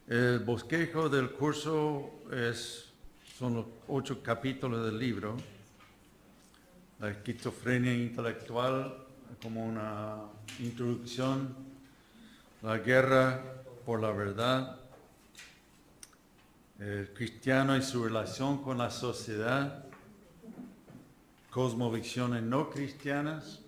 El bosquejo del curso son los 8 capítulos del libro. La esquizofrenia intelectual como una introducción, la guerra por la verdad, el cristiano y su relación con la sociedad, cosmovisiones no cristianas,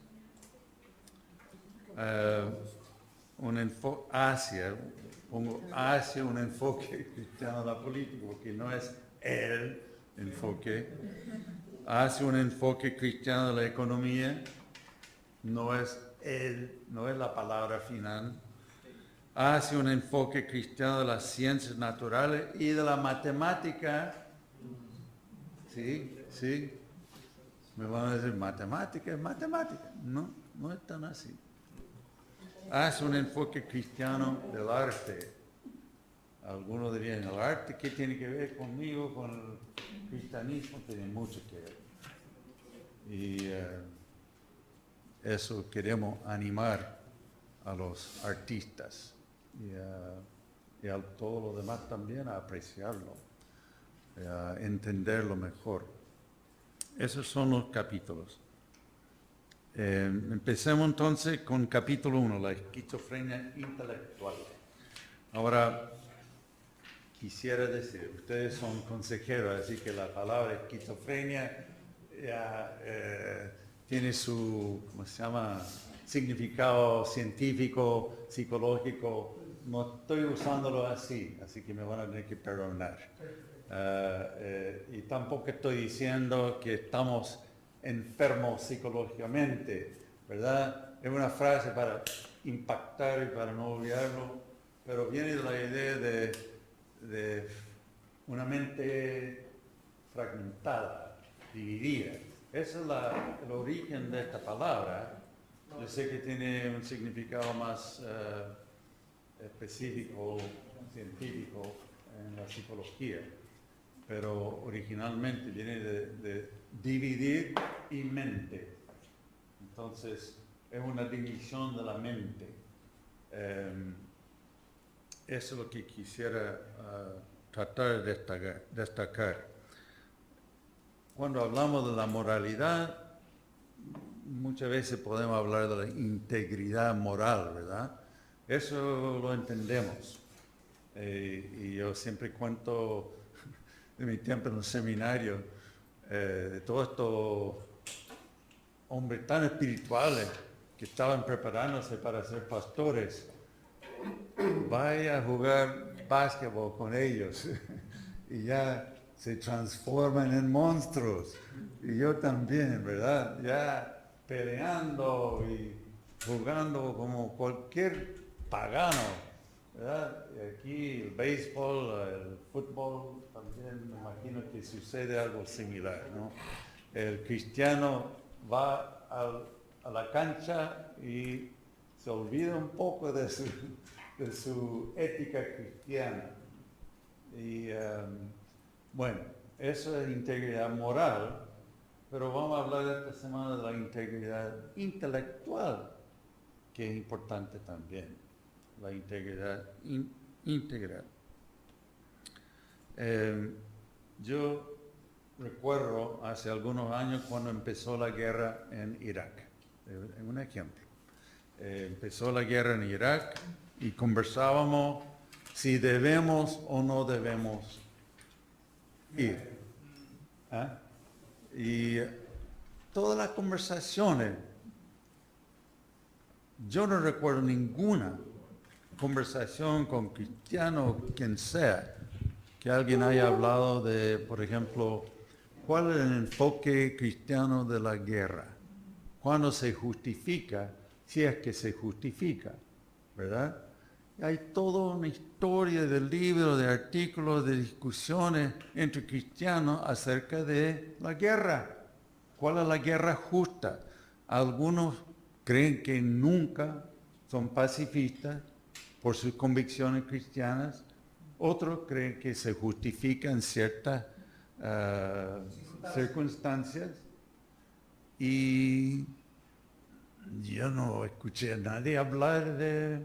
hacia un enfoque cristiano de la política, porque no es el enfoque, hacia un enfoque cristiano de la economía, no es la palabra final, hacia un enfoque cristiano de las ciencias naturales y de la matemática. Sí, me van a decir, matemática es matemática. No es tan así. Hace un enfoque cristiano del arte. Algunos dirían, ¿el arte qué tiene que ver conmigo, con el cristianismo? Tiene mucho que ver. Y eso queremos animar a los artistas y a todos los demás también a apreciarlo, a entenderlo mejor. Esos son los capítulos. Empecemos entonces con capítulo 1, la esquizofrenia intelectual. Ahora, quisiera decir, ustedes son consejeros, así que la palabra esquizofrenia tiene su, significado científico, psicológico. No estoy usándolo así que me van a tener que perdonar. Y tampoco estoy diciendo que estamos enfermos psicológicamente, ¿verdad? Es una frase para impactar y para no olvidarlo, pero viene de la idea de una mente fragmentada, dividida. Ese es el origen de esta palabra. Yo sé que tiene un significado más específico, científico en la psicología, pero originalmente viene de dividir y mente. Entonces, es una división de la mente. Eso es lo que quisiera tratar de destacar. Cuando hablamos de la moralidad, muchas veces podemos hablar de la integridad moral, ¿verdad? Eso lo entendemos. Y yo siempre cuento de mi tiempo en el seminario, de todos estos hombres tan espirituales que estaban preparándose para ser pastores. Vaya a jugar básquetbol con ellos y ya se transforman en monstruos. Y yo también, ¿verdad? Ya peleando y jugando como cualquier pagano, ¿verdad? Y aquí el béisbol, el fútbol, también me imagino que sucede algo similar, ¿no? El cristiano va a la cancha y se olvida un poco de su ética cristiana. Y bueno, eso es integridad moral, pero vamos a hablar esta semana de la integridad intelectual, que es importante también, la integridad integral. Yo recuerdo hace algunos años cuando empezó la guerra en Irak, un ejemplo. Empezó la guerra en Irak y conversábamos si debemos o no debemos ir. Y todas las conversaciones, yo no recuerdo ninguna conversación con cristiano o quien sea, que alguien haya hablado de, por ejemplo, cuál es el enfoque cristiano de la guerra, cuándo se justifica, si es que se justifica, ¿verdad? Hay toda una historia de libros, de artículos, de discusiones entre cristianos acerca de la guerra. ¿Cuál es la guerra justa? Algunos creen que nunca son pacifistas por sus convicciones cristianas. Otros creen que se justifica en ciertas circunstancias. Y yo no escuché a nadie hablar de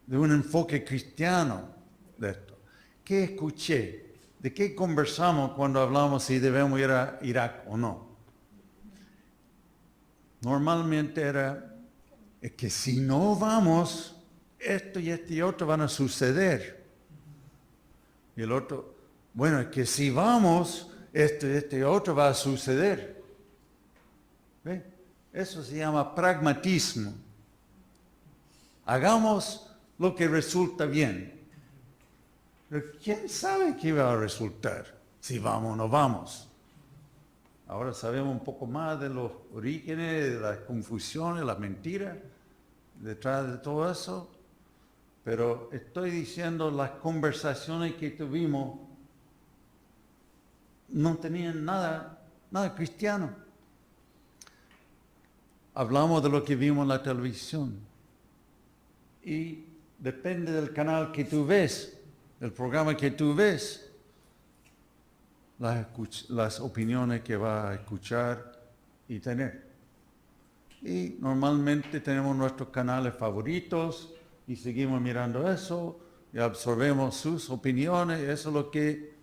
un enfoque cristiano de esto. ¿Qué escuché? ¿De qué conversamos cuando hablamos si debemos ir a Irak o no? Normalmente es que si no vamos, esto y esto y otro van a suceder. Y el otro, bueno, es que si vamos, esto y esto y otro va a suceder. ¿Ve? Eso se llama pragmatismo. Hagamos lo que resulta bien. Pero ¿quién sabe qué va a resultar si vamos o no vamos? Ahora sabemos un poco más de los orígenes, de las confusiones, las mentiras detrás de todo eso, pero estoy diciendo las conversaciones que tuvimos no tenían nada cristiano. Hablamos de lo que vimos en la televisión y depende del canal que tú ves, del programa que tú ves, las opiniones que va a escuchar y tener. Y normalmente tenemos nuestros canales favoritos y seguimos mirando eso y absorbemos sus opiniones. Eso es lo que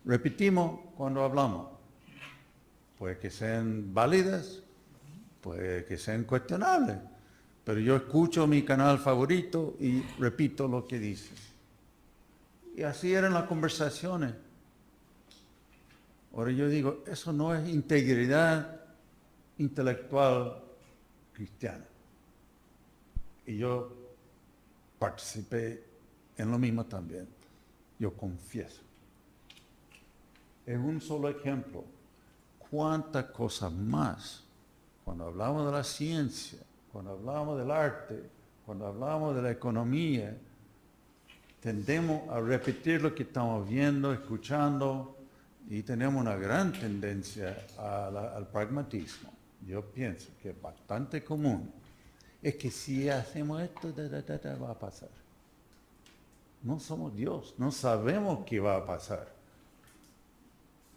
repetimos cuando hablamos. Puede que sean válidas, puede que sean cuestionables, pero yo escucho mi canal favorito y repito lo que dice. Y así eran las conversaciones. Ahora yo digo, eso no es integridad intelectual cristiana. Y yo participé en lo mismo también. Yo confieso. Es un solo ejemplo. ¿Cuántas cosas más? Cuando hablamos de la ciencia, cuando hablamos del arte, cuando hablamos de la economía, tendemos a repetir lo que estamos viendo, escuchando, y tenemos una gran tendencia al pragmatismo. Yo pienso que es bastante común. Es que si hacemos esto, va a pasar. No somos Dios, no sabemos qué va a pasar.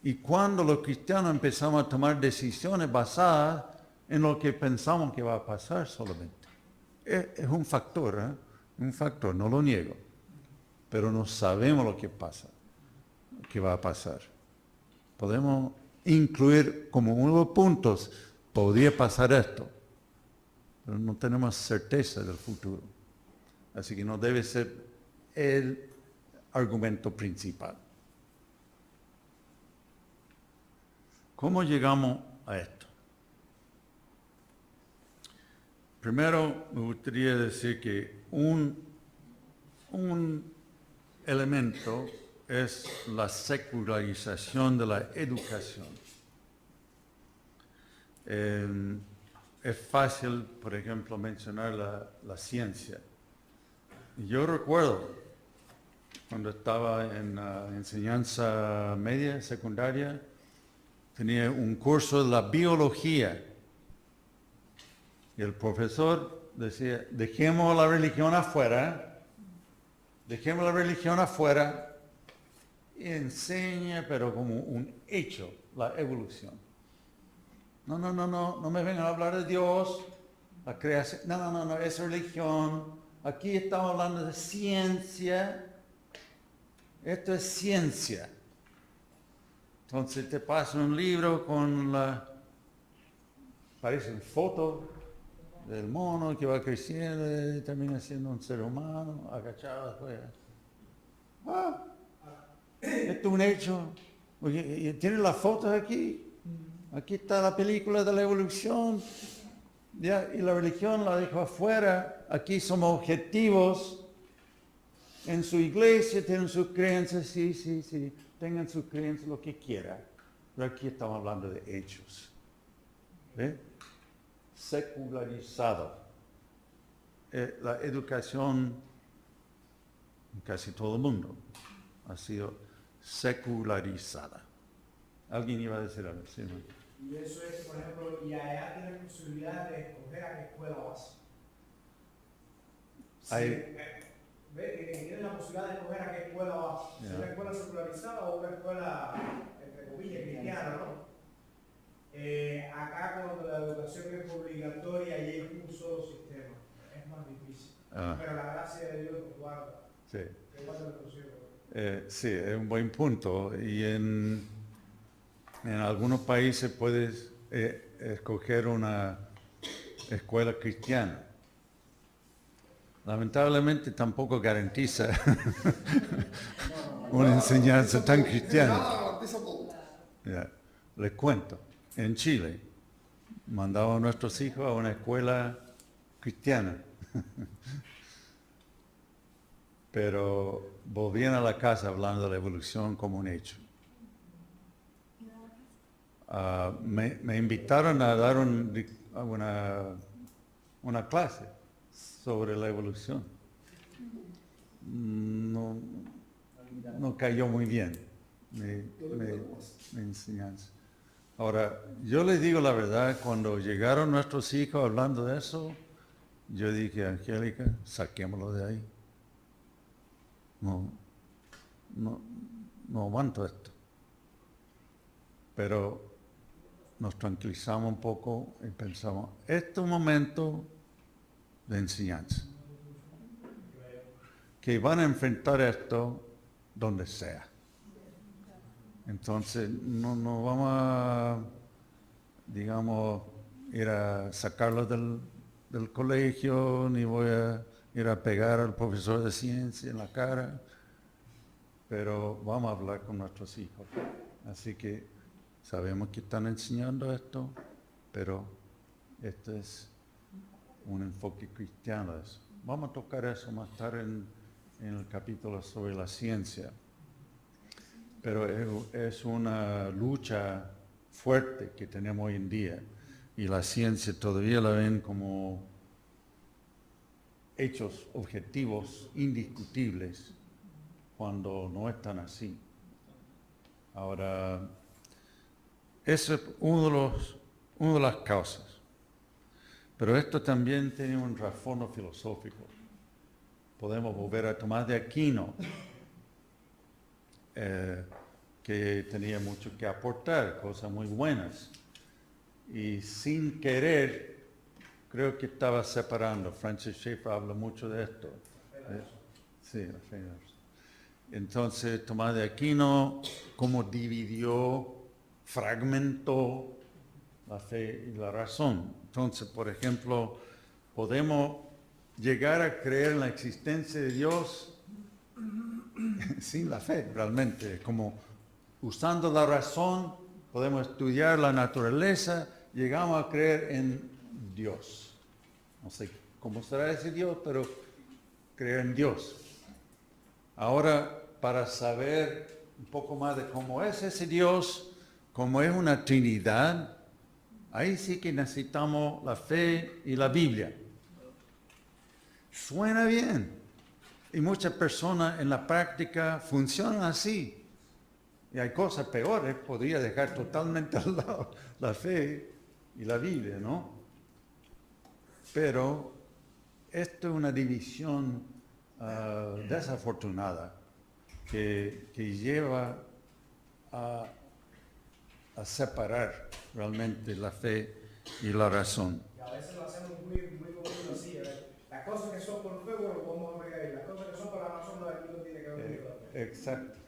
Y cuando los cristianos empezamos a tomar decisiones basadas en lo que pensamos que va a pasar solamente. Es un factor, no lo niego. Pero no sabemos lo que pasa, lo que va a pasar. Podemos incluir como uno de los puntos, podría pasar esto, pero no tenemos certeza del futuro. Así que no debe ser el argumento principal. ¿Cómo llegamos a esto? Primero me gustaría decir que un elemento es la secularización de la educación. Es fácil, por ejemplo, mencionar la ciencia. Yo recuerdo cuando estaba en enseñanza media, secundaria, tenía un curso de la biología. Y el profesor decía, dejemos la religión afuera y enseña, pero como un hecho, la evolución. No me vengan a hablar de Dios, la creación, no, es religión. Aquí estamos hablando de ciencia. Esto es ciencia. Entonces te pasa un libro con parecen fotos del mono que va creciendo y termina siendo un ser humano agachado afuera. Esto es un hecho. Oye, ¿tienen las fotos aquí? Aquí está la película de la evolución. Ya, y la religión la dejó afuera. Aquí somos objetivos. En su iglesia tienen sus creencias, sí. Tengan sus creencias, lo que quieran. Pero aquí estamos hablando de hechos. ¿Ve? Secularizado. La educación en casi todo el mundo ha sido secularizada. ¿Alguien iba a decir algo? Sí, ¿no? Y eso es, por ejemplo, y allá tienen posibilidad de escoger a qué escuela vas. Ve que tienen la posibilidad de escoger a qué escuela vas. Yeah. ¿Una escuela secularizada o una escuela, entre comillas, cristiana, no? Acá cuando la educación es obligatoria y hay un solo sistema, es más difícil. Pero la gracia de Dios nos guarda. Sí. Sí, es un buen punto. Y en algunos países puedes escoger una escuela cristiana. Lamentablemente tampoco garantiza una enseñanza tan cristiana. Ya, les cuento, en Chile mandaba a nuestros hijos a una escuela cristiana, pero volvían a la casa hablando de la evolución como un hecho. Me invitaron a dar una clase sobre la evolución. No, no cayó muy bien mi enseñanza. Ahora, yo les digo la verdad, cuando llegaron nuestros hijos hablando de eso, yo dije, Angélica, saquémoslo de ahí. No aguanto esto. Pero nos tranquilizamos un poco y pensamos, este es un momento de enseñanza. Que van a enfrentar esto donde sea. Entonces, no vamos a, digamos, ir a sacarlos del colegio, ni voy a ir a pegar al profesor de ciencia en la cara, pero vamos a hablar con nuestros hijos. Así que sabemos que están enseñando esto, pero este es un enfoque cristiano de eso. Vamos a tocar eso más tarde en el capítulo sobre la ciencia. Pero es una lucha fuerte que tenemos hoy en día y la ciencia todavía la ven como hechos objetivos indiscutibles cuando no están así. Ahora, eso es una de las causas. Pero esto también tiene un trasfondo filosófico. Podemos volver a Tomás de Aquino, que tenía mucho que aportar, cosas muy buenas. Y sin querer, creo que estaba separando. Francis Schaeffer habla mucho de esto. Sí, la fe. Entonces, Tomás de Aquino, cómo dividió, fragmentó la fe y la razón. Entonces, por ejemplo, podemos llegar a creer en la existencia de Dios sin la fe, realmente. Como usando la razón, podemos estudiar la naturaleza, llegamos a creer en Dios. No sé cómo será ese Dios, pero creer en Dios. Ahora, para saber un poco más de cómo es ese Dios, cómo es una Trinidad, ahí sí que necesitamos la fe y la Biblia. Suena bien. Y muchas personas en la práctica funcionan así. Y hay cosas peores, podría dejar totalmente al lado la fe y la Biblia, ¿no? Pero esto es una división desafortunada que lleva a separar realmente la fe y la razón. Y a veces lo hacemos muy común así. Las cosas que son por fe, bueno, vamos a ver ahí. Las cosas que son por la razón, no, aquí no tiene que ver. Exacto.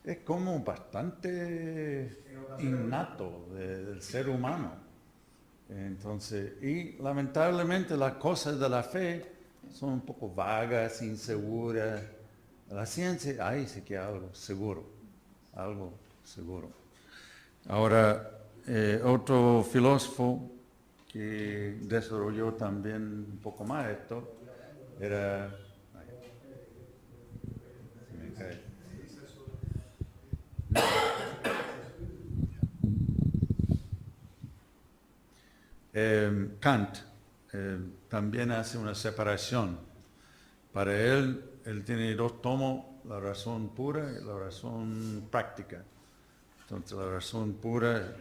Es como bastante innato del ser humano. Entonces, y lamentablemente las cosas de la fe son un poco vagas, inseguras. La ciencia, ahí sí que algo seguro. Ahora, otro filósofo que desarrolló también un poco más esto era... se me cae. Kant también hace una separación. Para él tiene dos tomos, la razón pura y la razón práctica. Entonces la razón pura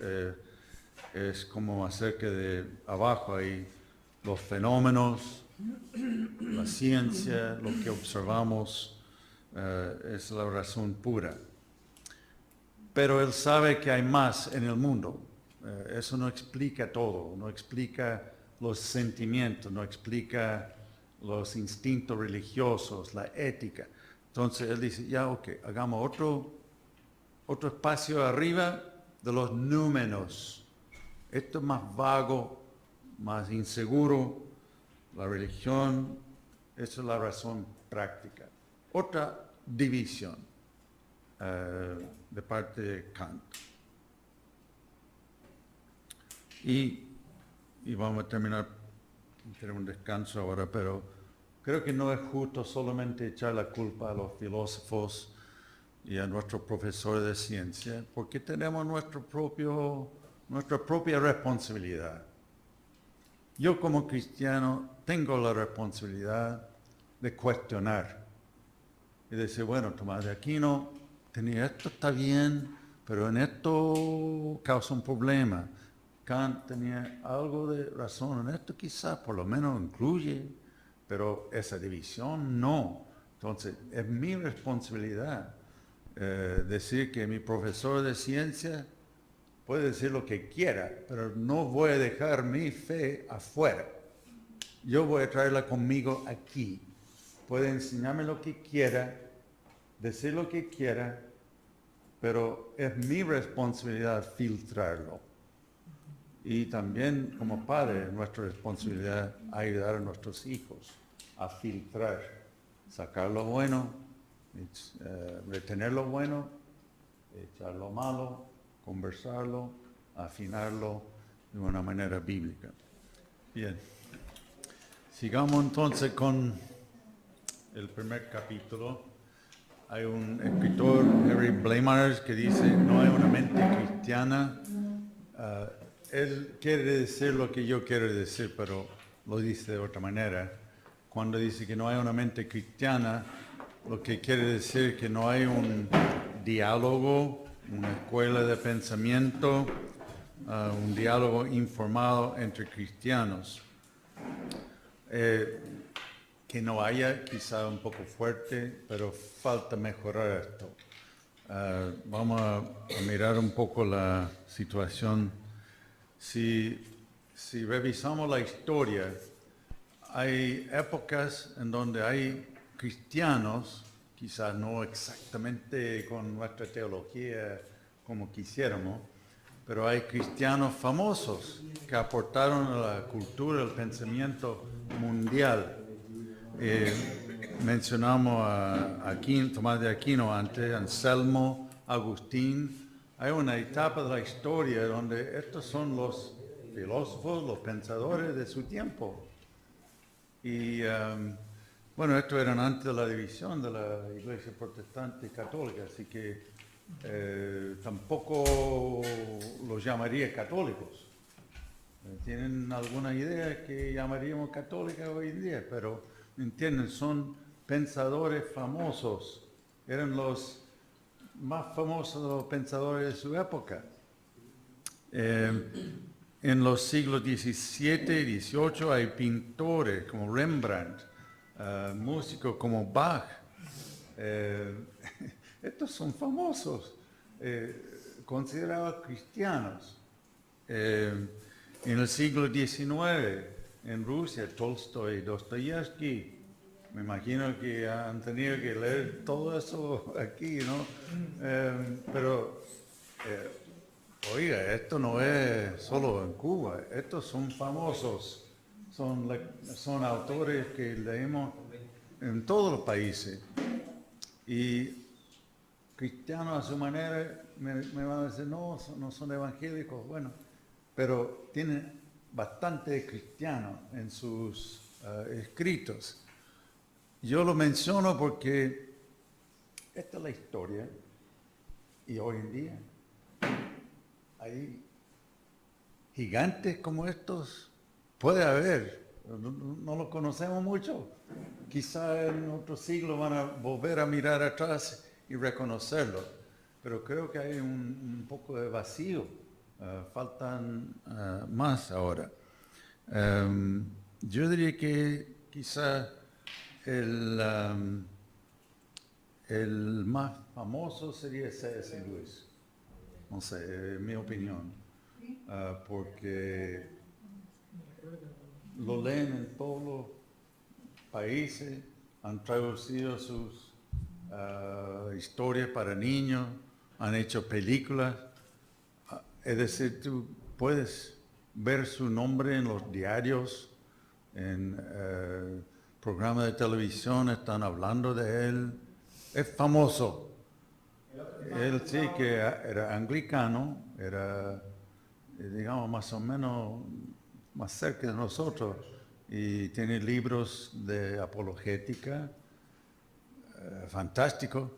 es como acerca de abajo hay los fenómenos, la ciencia, lo que observamos, es la razón pura. Pero él sabe que hay más en el mundo. Eso no explica todo, no explica los sentimientos, no explica los instintos religiosos, la ética. Entonces él dice, ya, ok, hagamos otro espacio arriba de los números. Esto es más vago, más inseguro, la religión, esa es la razón práctica. Otra división de parte de Kant. Y vamos a terminar, tenemos un descanso ahora, pero creo que no es justo solamente echar la culpa a los filósofos y a nuestros profesores de ciencia, porque tenemos nuestra propia responsabilidad. Yo como cristiano tengo la responsabilidad de cuestionar y decir, bueno, Tomás de Aquino tenía esto, está bien, pero en esto causa un problema. Kant tenía algo de razón en esto, quizás por lo menos incluye, pero esa división no. Entonces, es mi responsabilidad decir que mi profesor de ciencia puede decir lo que quiera, pero no voy a dejar mi fe afuera. Yo voy a traerla conmigo aquí. Puede enseñarme lo que quiera, decir lo que quiera, pero es mi responsabilidad filtrarlo. Y también como padre, es nuestra responsabilidad ayudar a nuestros hijos a filtrar, sacar lo bueno, retener lo bueno, echar lo malo, conversarlo, afinarlo de una manera bíblica. Bien, sigamos entonces con el primer capítulo. Hay un escritor, Harry Blamires, que dice, no hay una mente cristiana. Él quiere decir lo que yo quiero decir, pero lo dice de otra manera. Cuando dice que no hay una mente cristiana, lo que quiere decir que no hay un diálogo, una escuela de pensamiento, un diálogo informado entre cristianos. Que no haya, quizá un poco fuerte, pero falta mejorar esto. Vamos a mirar un poco la situación. Si revisamos la historia, hay épocas en donde hay cristianos, quizás no exactamente con nuestra teología como quisiéramos, pero hay cristianos famosos que aportaron a la cultura, al pensamiento mundial. Mencionamos a Tomás de Aquino antes, Anselmo, Agustín. Hay una etapa de la historia donde estos son los filósofos, los pensadores de su tiempo. Y bueno, estos eran antes de la división de la iglesia protestante y católica, así que tampoco los llamaría católicos. Tienen alguna idea que llamaríamos católica hoy en día, pero ¿entienden? Son pensadores famosos, eran los más famosos de los pensadores de su época. En los siglos XVII y XVIII hay pintores como Rembrandt, músicos como Bach. Estos son famosos, considerados cristianos. En el siglo XIX, en Rusia, Tolstoy, Dostoyevsky, me imagino que han tenido que leer todo eso aquí, ¿no? Pero, oiga, esto no es solo en Cuba, estos son famosos, son autores que leemos en todos los países. Y cristianos a su manera me van a decir, no son evangélicos, bueno, pero tienen bastante cristiano en sus escritos. Yo lo menciono porque esta es la historia y hoy en día hay gigantes como estos, puede haber, no lo conocemos mucho. Quizá en otro siglo van a volver a mirar atrás y reconocerlo, pero creo que hay un poco de vacío, faltan más ahora. Yo diría que quizá el más famoso sería C.S. Lewis, no sé, en mi opinión, porque lo leen en todos los países, han traducido sus historias para niños, han hecho películas. Es decir, tú puedes ver su nombre en los diarios, en programas de televisión, están hablando de él. Es famoso. Él sí que era anglicano, era, digamos, más o menos más cerca de nosotros, y tiene libros de apologética, fantásticos,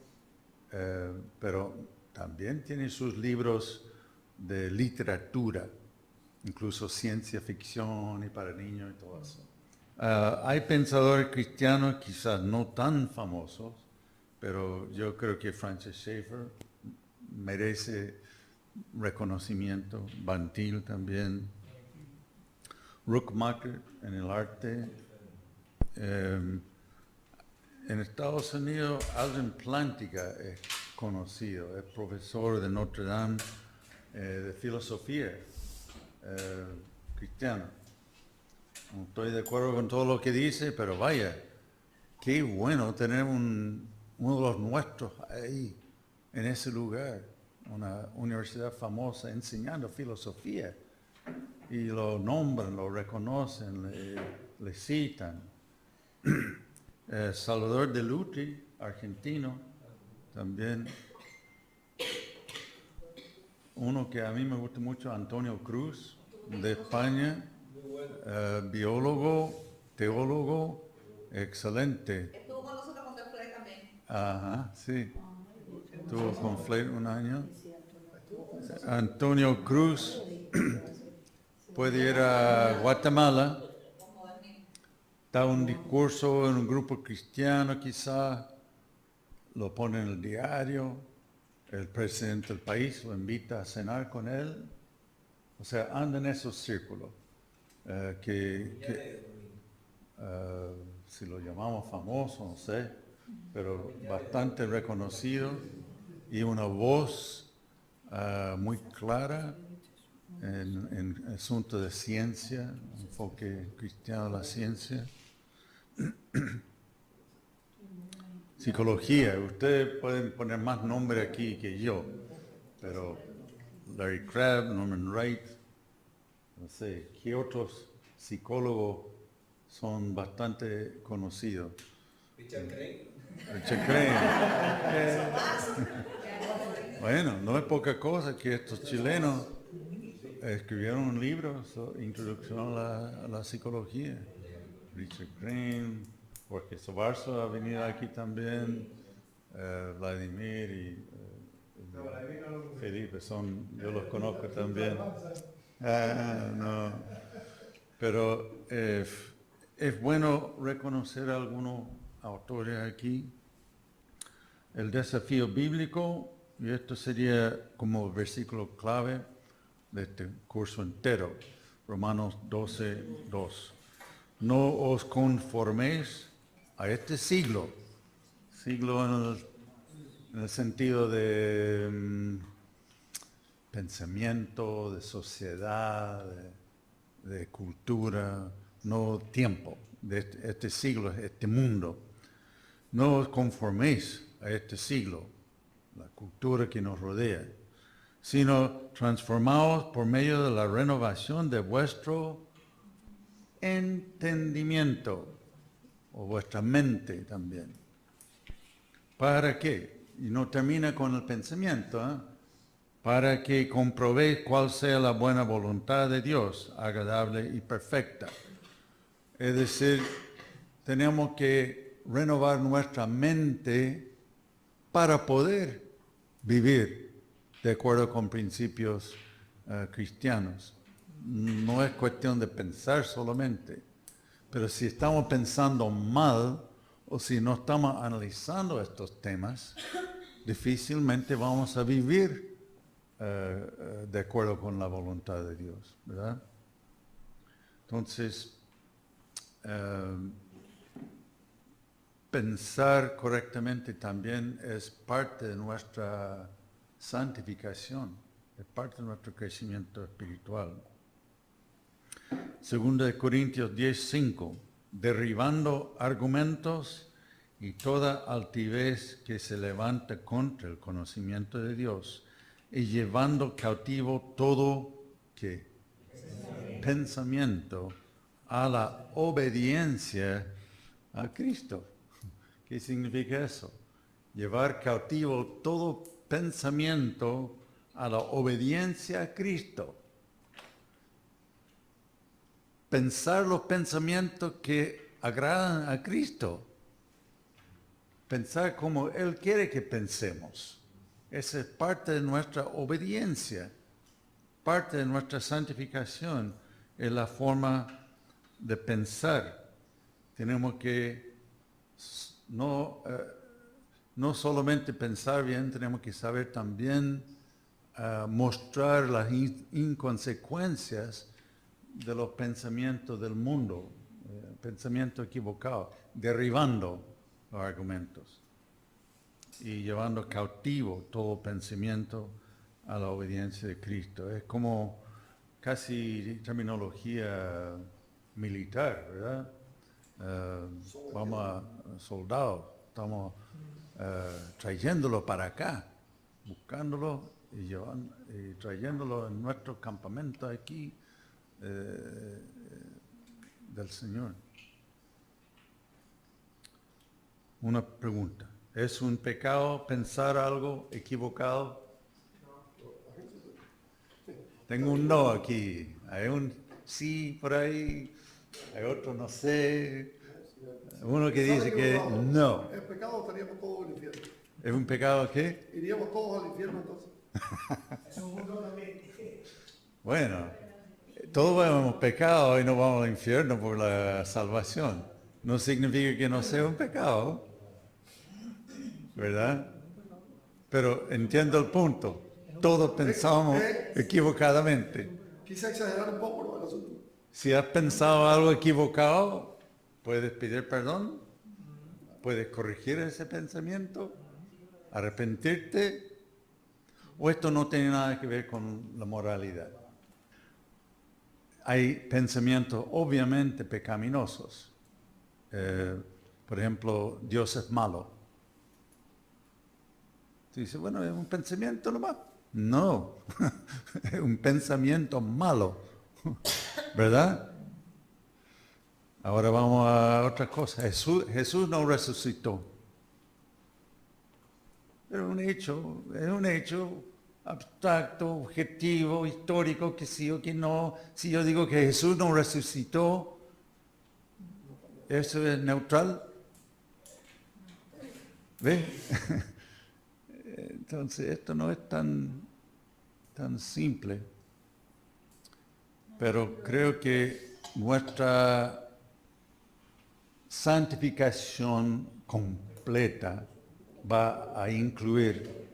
pero también tiene sus libros de literatura, incluso ciencia ficción y para niños y todo eso. Hay pensadores cristianos quizás no tan famosos, pero yo creo que Francis Schaeffer merece reconocimiento, Van Til también, Rookmaaker en el arte. En Estados Unidos, Alvin Plantinga es conocido, es profesor de Notre Dame de filosofía cristiana. No estoy de acuerdo con todo lo que dice, pero vaya, qué bueno tener uno de los nuestros ahí, en ese lugar, una universidad famosa enseñando filosofía. Y lo nombran, lo reconocen, le citan. Salvador de Luti, argentino, también. Uno que a mí me gusta mucho, Antonio Cruz, de España, biólogo, teólogo, excelente. Estuvo con nosotros con Fred también. Ajá, sí. Estuvo con Flair un año. Antonio Cruz puede ir a Guatemala, da un discurso en un grupo cristiano quizá, lo pone en el diario, el presidente del país lo invita a cenar con él. O sea, anda en esos círculos si lo llamamos famoso, no sé, pero bastante reconocido y una voz muy clara en asuntos de ciencia, enfoque cristiano a la ciencia. Psicología, ustedes pueden poner más nombre aquí que yo, pero Larry Crabb, Norman Wright, no sé, ¿qué otros psicólogos son bastante conocidos? Richard Crane. Richard Crane. Bueno, no es poca cosa que estos chilenos escribieron un libro, Introducción a la Psicología. Richard Crane, Jorge Sobarzo ha venido aquí también, Vladimir y Felipe, yo los conozco también. No. Pero es bueno reconocer a algunos autores aquí. El desafío bíblico, y esto sería como versículo clave de este curso entero, Romanos 12:2. No os conforméis a este siglo en el sentido de pensamiento, de sociedad, de cultura, no tiempo, de este siglo, este mundo. No os conforméis a este siglo, la cultura que nos rodea, sino transformaos por medio de la renovación de vuestro entendimiento, o vuestra mente también. ¿Para qué? Y no termina con el pensamiento, para que comprobéis cuál sea la buena voluntad de Dios, agradable y perfecta. Es decir, tenemos que renovar nuestra mente para poder vivir de acuerdo con principios cristianos. No es cuestión de pensar solamente, pero si estamos pensando mal o si no estamos analizando estos temas, difícilmente vamos a vivir de acuerdo con la voluntad de Dios, ¿verdad? Entonces, pensar correctamente también es parte de nuestra santificación, es parte de nuestro crecimiento espiritual. Segunda de Corintios 10:5, derribando argumentos y toda altivez que se levanta contra el conocimiento de Dios, y llevando cautivo todo ¿qué? Pensamiento a la obediencia a Cristo. ¿Qué significa eso? Llevar cautivo todo pensamiento a la obediencia a Cristo. Pensar los pensamientos que agradan a Cristo. Pensar como Él quiere que pensemos. Esa es parte de nuestra obediencia, parte de nuestra santificación, es la forma de pensar. Tenemos que no solamente pensar bien, tenemos que saber también mostrar las inconsecuencias de los pensamientos del mundo, pensamientos equivocados, derribando los argumentos y llevando cautivo todo pensamiento a la obediencia de Cristo. Es como casi terminología militar, ¿verdad? Vamos a soldados, estamos trayéndolo para acá, buscándolo y trayéndolo en nuestro campamento aquí del Señor. Una pregunta. ¿Es un pecado pensar algo equivocado? Tengo un no aquí. Hay un sí por ahí. Hay otro no sé. Uno que dice que no. Es pecado, estaríamos todos en el infierno. ¿Es un pecado qué? Iríamos todos al infierno entonces. Eso es un no también. Bueno, todos hemos pecado y no vamos al infierno por la salvación. No significa que no sea un pecado, ¿verdad? Pero entiendo el punto. Todos pensamos equivocadamente. Quise exagerar un poco, ¿no? El asunto. Si has pensado algo equivocado, puedes pedir perdón, puedes corregir ese pensamiento, arrepentirte, o esto no tiene nada que ver con la moralidad. Hay pensamientos obviamente pecaminosos. Por ejemplo, Dios es malo. Tú dices, bueno, es un pensamiento nomás. No, es un pensamiento malo, ¿verdad? Ahora vamos a otra cosa. Jesús no resucitó. Pero es un hecho abstracto, objetivo, histórico, que sí o que no. Si yo digo que Jesús no resucitó, ¿eso es neutral? ¿Ve? Entonces, esto no es tan simple. Pero creo que nuestra santificación completa va a incluir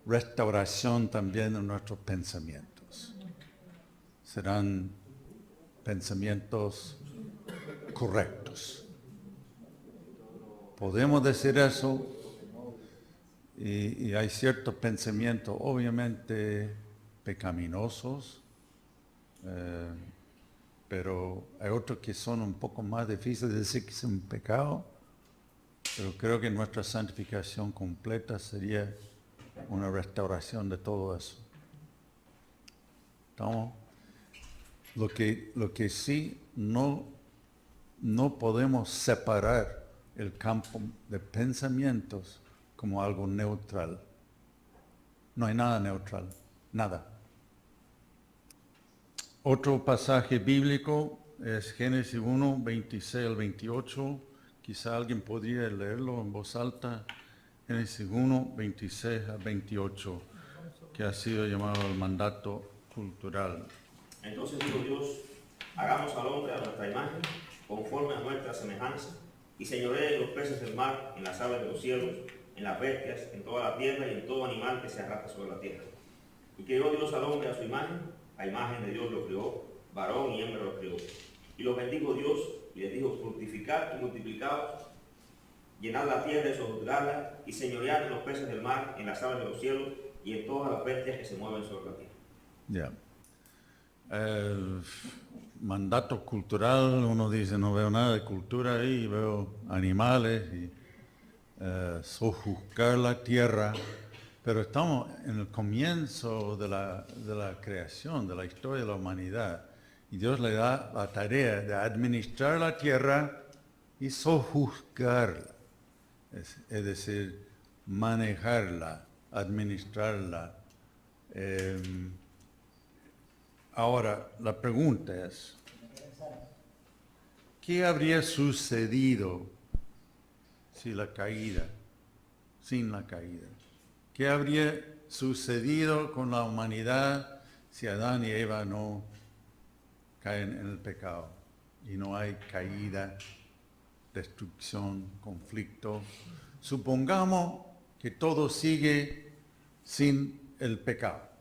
restauración también de nuestros pensamientos. Serán pensamientos correctos. Podemos decir eso y hay ciertos pensamientos obviamente pecaminosos, pero hay otros que son un poco más difíciles de decir que es un pecado, pero creo que nuestra santificación completa sería una restauración de todo eso. ¿Estamos? Lo que sí no podemos separar el campo de pensamientos como algo neutral. No hay nada neutral, nada. Otro pasaje bíblico es Génesis 1, 26 al 28. Quizá alguien podría leerlo en voz alta. Génesis 1, 26 al 28, que ha sido llamado el mandato cultural. Entonces dijo Dios, hagamos al hombre a nuestra imagen, conforme a nuestra semejanza, y señoree en los peces del mar, en las aves de los cielos, en las bestias, en toda la tierra y en todo animal que se arrastra sobre la tierra. Y creó Dios al hombre a su imagen, a imagen de Dios lo creó, varón y hembra lo creó. Y los bendijo Dios, y les dijo, fructificad y multiplicaos, llenad la tierra y sojuzgadla, y señoread en los peces del mar, en las aves de los cielos, y en todas las bestias que se mueven sobre la tierra. Ya. El mandato cultural, uno dice, no veo nada de cultura ahí, veo animales, sojuzgar la tierra, pero estamos en el comienzo de la creación, de la historia de la humanidad. Y Dios le da la tarea de administrar la tierra y sojuzgarla, es decir, manejarla, administrarla. Ahora, la pregunta es, ¿qué habría sucedido sin la caída? ¿Qué habría sucedido con la humanidad si Adán y Eva no caen en el pecado? Y no hay caída, destrucción, conflicto. Supongamos que todo sigue sin el pecado.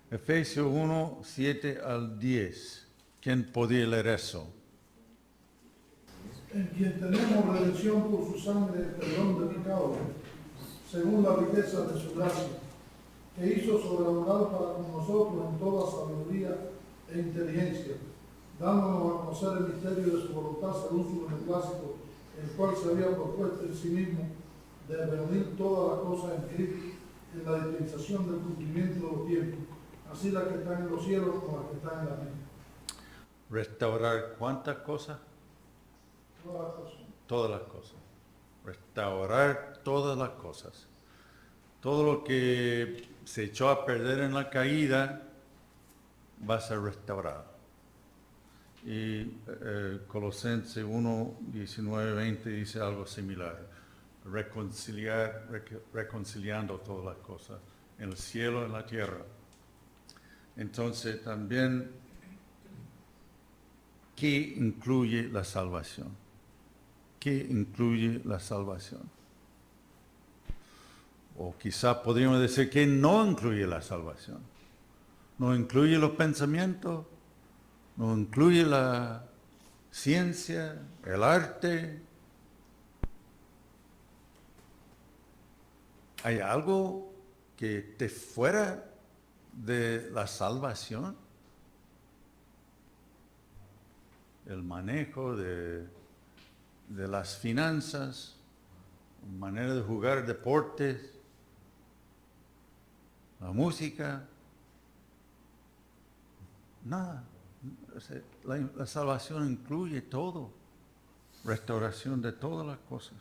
Efesios 1, 7 al 10. ¿Quién podría leer eso? En quien tenemos redención por su sangre, perdón de pecado, según la riqueza de su gracia, que hizo sobreabundar para con nosotros en toda sabiduría e inteligencia, dándonos a conocer el misterio de su voluntad según su beneplácito, el cual se había propuesto en sí mismo de reunir todas las cosas en Cristo, en la dispensación del cumplimiento de los tiempos, así las que están en los cielos como las que están en la tierra. ¿Restaurar cuántas cosas? Todas las cosas. Todas las cosas. Restaurar todas las cosas. Todo lo que se echó a perder en la caída va a ser restaurado. Y Colosenses 1, 19, 20 dice algo similar. Reconciliando todas las cosas, en el cielo, en la tierra. Entonces también, ¿qué incluye la salvación? ¿Qué incluye la salvación? O quizá podríamos decir que no incluye la salvación. No incluye los pensamientos, no incluye la ciencia, el arte. ¿Hay algo que esté fuera de la salvación? El manejo de las finanzas, manera de jugar deportes, la música, nada. O sea, la salvación incluye todo, restauración de todas las cosas.